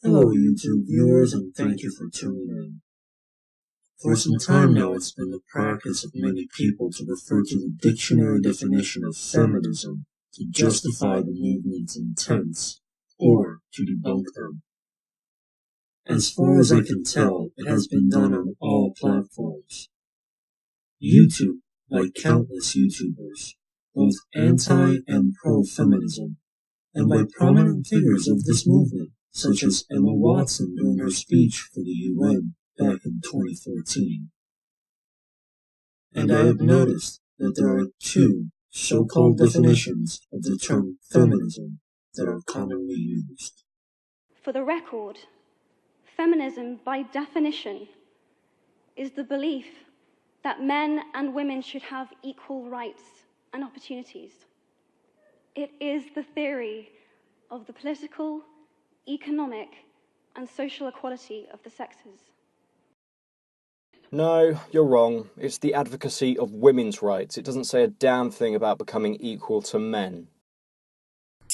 Hello YouTube viewers, and thank you for tuning in. For some time now, it's been the practice of many people to refer to the dictionary definition of feminism to justify the movement's intents, or to debunk them. As far as I can tell, it has been done on all platforms. YouTube, like countless YouTubers, both anti and pro-feminism, and by prominent figures of this movement, such as Emma Watson during her speech for the UN back in 2014. And I have noticed that there are two so-called definitions of the term feminism that are commonly used. For the record, feminism, by definition, is the belief that men and women should have equal rights and opportunities. It is the theory of the political, economic, and social equality of the sexes. No, you're wrong. It's the advocacy of women's rights. It doesn't say a damn thing about becoming equal to men.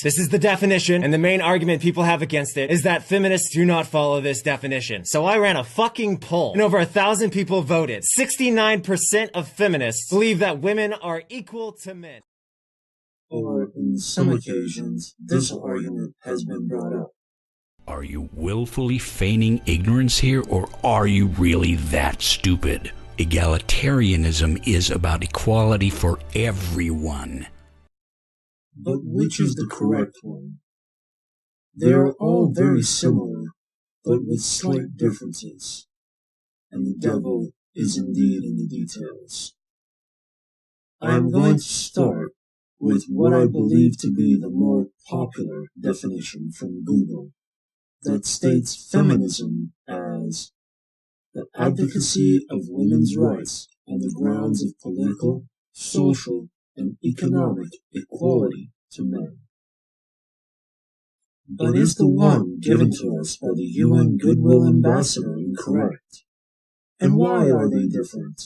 This is the definition, and the main argument people have against it is that feminists do not follow this definition. So I ran a fucking poll, and over 1,000 people voted. 69% of feminists believe that women are equal to men. Or, in some occasions, this argument has been brought up. Are you willfully feigning ignorance here, or are you really that stupid? Egalitarianism is about equality for everyone. But which is the correct one? They are all very similar, but with slight differences. And the devil is indeed in the details. I am going to start with what I believe to be the more popular definition from Google, that states feminism as the advocacy of women's rights on the grounds of political, social, and economic equality to men. But is the one given to us by the UN Goodwill Ambassador incorrect? And why are they different?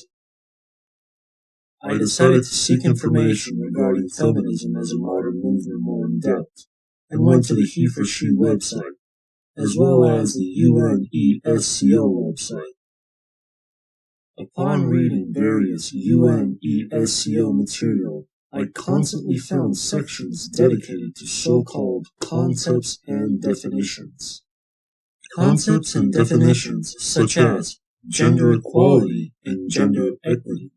I decided to seek information regarding feminism as a modern movement more in depth, and went to the HeForShe website, as well as the UNESCO website. Upon reading various UNESCO material, I constantly found sections dedicated to so-called concepts and definitions. Concepts and definitions such as gender equality and gender equity.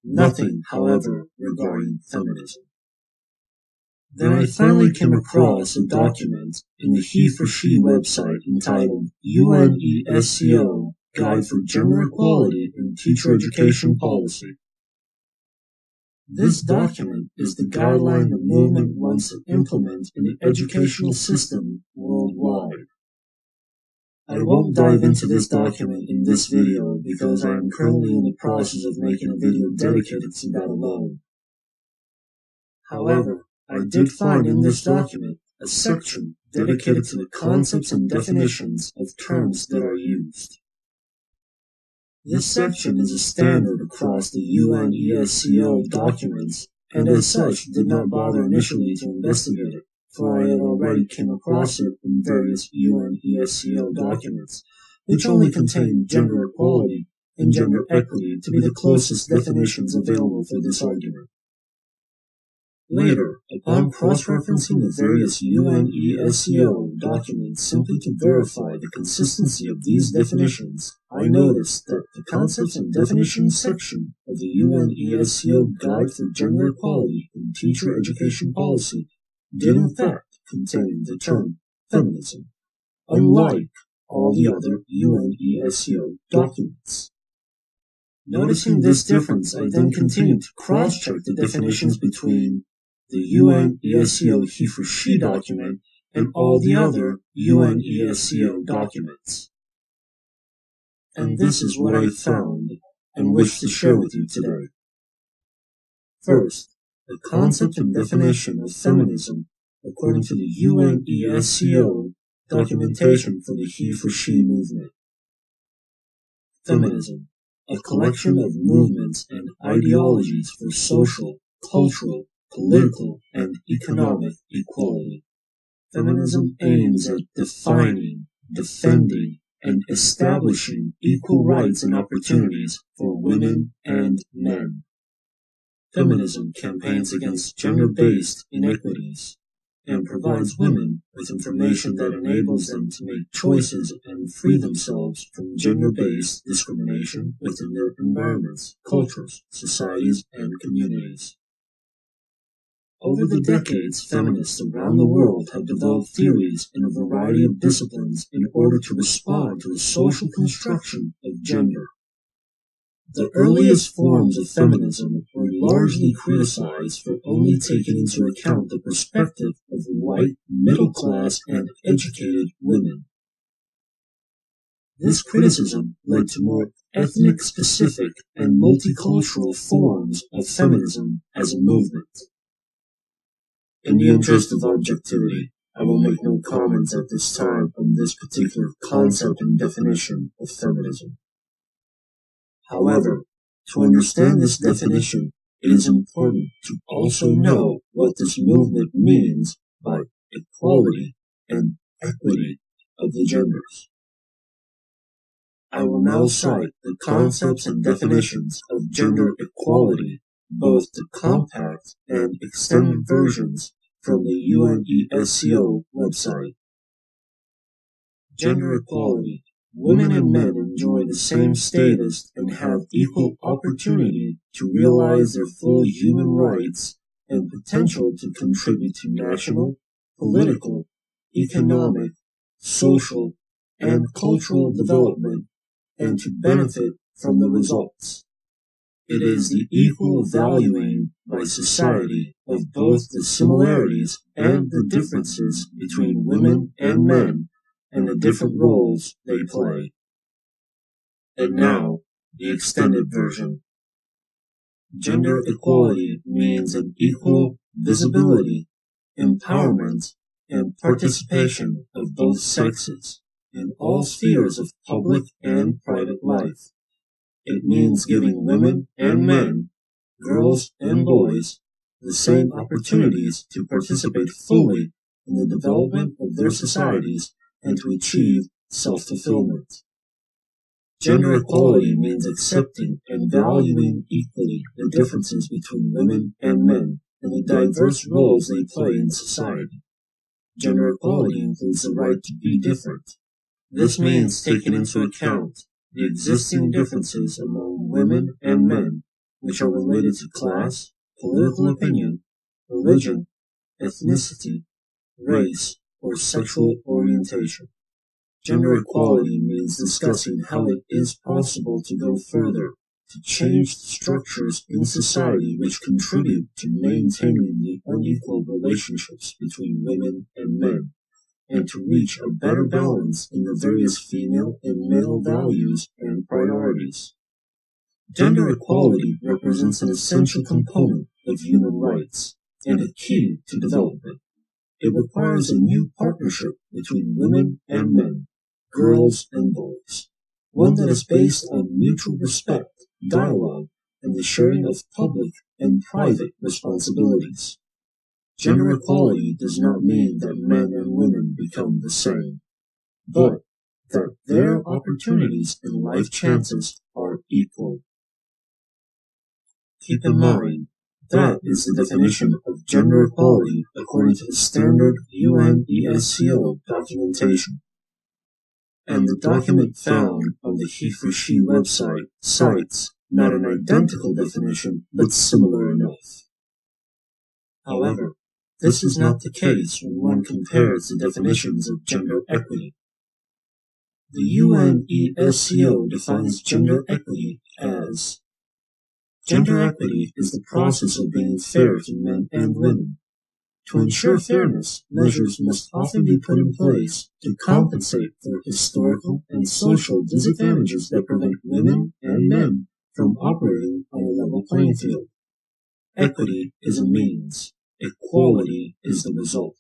Nothing, however, regarding feminism. Then I finally came across a document in the HeForShe website entitled UNESCO Guide for Gender Equality in Teacher Education Policy. This document is the guideline the movement wants to implement in the educational system worldwide. I won't dive into this document in this video because I am currently in the process of making a video dedicated to that alone. However, I did find in this document a section dedicated to the concepts and definitions of terms that are used. This section is a standard across the UNESCO documents, and as such did not bother initially to investigate it, for I had already came across it in various UNESCO documents, which only contain gender equality and gender equity to be the closest definitions available for this argument. Later, upon cross-referencing the various UNESCO documents simply to verify the consistency of these definitions, I noticed that the Concepts and Definitions section of the UNESCO Guide for Gender Equality in Teacher Education Policy did in fact contain the term feminism, unlike all the other UNESCO documents. Noticing this difference, I then continued to cross-check the definitions between the UNESCO HeForShe document and all the other UNESCO documents. And this is what I found and wish to share with you today. First, the concept and definition of feminism according to the UNESCO documentation for the HeForShe movement. Feminism, a collection of movements and ideologies for social, cultural, political, and economic equality. Feminism aims at defining, defending, and establishing equal rights and opportunities for women and men. Feminism campaigns against gender-based inequities and provides women with information that enables them to make choices and free themselves from gender-based discrimination within their environments, cultures, societies, and communities. Over the decades, feminists around the world have developed theories in a variety of disciplines in order to respond to the social construction of gender. The earliest forms of feminism were largely criticized for only taking into account the perspective of white, middle-class, and educated women. This criticism led to more ethnic-specific and multicultural forms of feminism as a movement. In the interest of objectivity, I will make no comments at this time on this particular concept and definition of feminism. However, to understand this definition, it is important to also know what this movement means by equality and equity of the genders. I will now cite the concepts and definitions of gender equality, both the compact and extended versions from the UNESCO website. Gender equality. Women and men enjoy the same status and have equal opportunity to realize their full human rights and potential to contribute to national, political, economic, social, and cultural development and to benefit from the results. It is the equal valuing by society of both the similarities and the differences between women and men and the different roles they play. And now, the extended version. Gender equality means an equal visibility, empowerment, and participation of both sexes in all spheres of public and private life. It means giving women and men, girls and boys, the same opportunities to participate fully in the development of their societies and to achieve self-fulfillment. Gender equality means accepting and valuing equally the differences between women and men and the diverse roles they play in society. Gender equality includes the right to be different. This means taking into account the existing differences among women and men, which are related to class, political opinion, religion, ethnicity, race, or sexual orientation. Gender equality means discussing how it is possible to go further, to change the structures in society which contribute to maintaining the unequal relationships between women and men, and to reach a better balance in the various female and male values and priorities. Gender equality represents an essential component of human rights and a key to development. It requires a new partnership between women and men, girls and boys, one that is based on mutual respect, dialogue, and the sharing of public and private responsibilities. Gender equality does not mean that men and women become the same, but that their opportunities and life chances are equal. Keep in mind, that is the definition of gender equality according to the standard UNESCO documentation. And the document found on the HeForShe website cites not an identical definition, but similar enough. However, this is not the case when one compares the definitions of gender equity. The UNESCO defines gender equity as gender equity is the process of being fair to men and women. To ensure fairness, measures must often be put in place to compensate for historical and social disadvantages that prevent women and men from operating on a level playing field. Equity is a means. Equality is the result.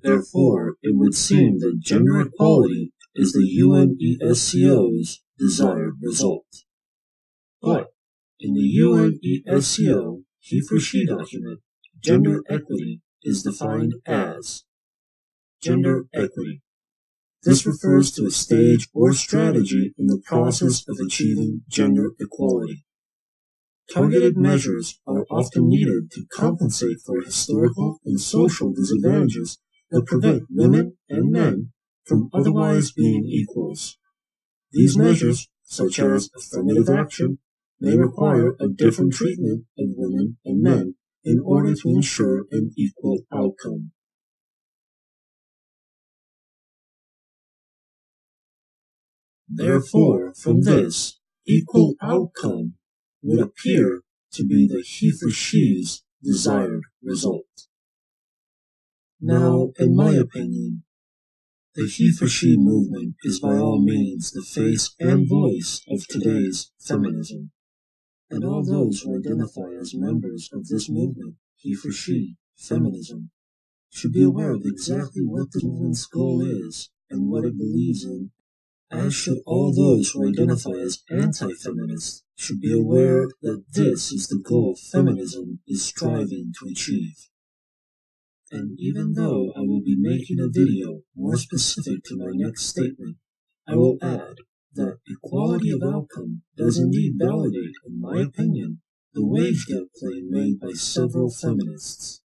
Therefore, it would seem that gender equality is the UNESCO's desired result. But, in the UNESCO HeForShe document, gender equity is defined as gender equity This refers to a stage or strategy in the process of achieving gender equality. Targeted measures are often needed to compensate for historical and social disadvantages that prevent women and men from otherwise being equals. These measures, such as affirmative action, may require a different treatment of women and men in order to ensure an equal outcome. Therefore, from this, equal outcome would appear to be the HeForShe's desired result. Now, in my opinion, the HeForShe movement is by all means the face and voice of today's feminism. And all those who identify as members of this movement, HeForShe, feminism, should be aware of exactly what the movement's goal is and what it believes in, as should all those who identify as anti-feminists should be aware that this is the goal feminism is striving to achieve. And even though I will be making a video more specific to my next statement, I will add that equality of outcome does indeed validate, in my opinion, the wage gap claim made by several feminists.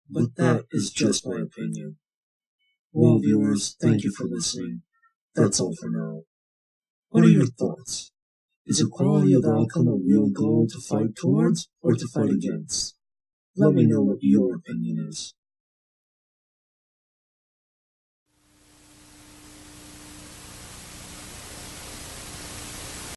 But that is just my opinion. Well, viewers, thank you for listening. That's all for now. What are your thoughts? Is equality of outcome a real goal to fight towards or to fight against? Let me know what your opinion is.